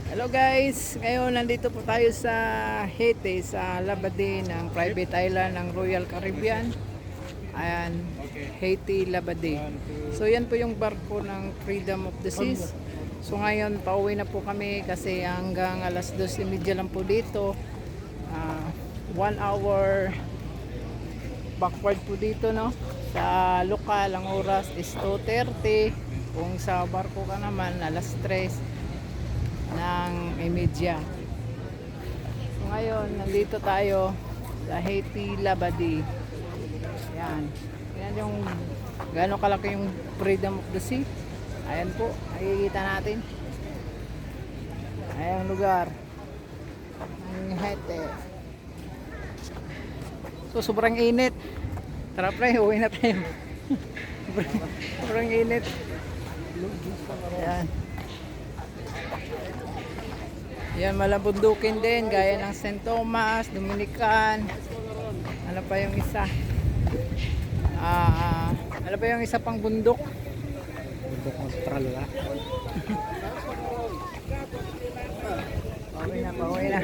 Hello guys, ngayon nandito po tayo sa Haiti, sa Labadee ng private island ng Royal Caribbean. Ayan, Haiti, Labadee. So yan po yung barko ng Freedom of the Seas. So ngayon pauwi na po kami kasi hanggang alas 2:30 lang po dito. 1 hour backward po dito, no? Sa lokal ang oras is 2:30. Kung sa barko ka naman alas 3 ng imedya. So ngayon nandito tayo sa Haiti, Labadee. Yan. Yan yung gaano kalaki yung Freedom of the Sea. Ayan po, nakikita natin. Ayan ang lugar ng Haiti. So sobrang init. Tara pre, uwi na tayo. Sobrang init. Ayan. Yan, malabundukin din, gaya ng St. Thomas, Dominican. Ano pa yung isa? Ano pa yung isa pang bundok? Bundok Australia. Pauwi na.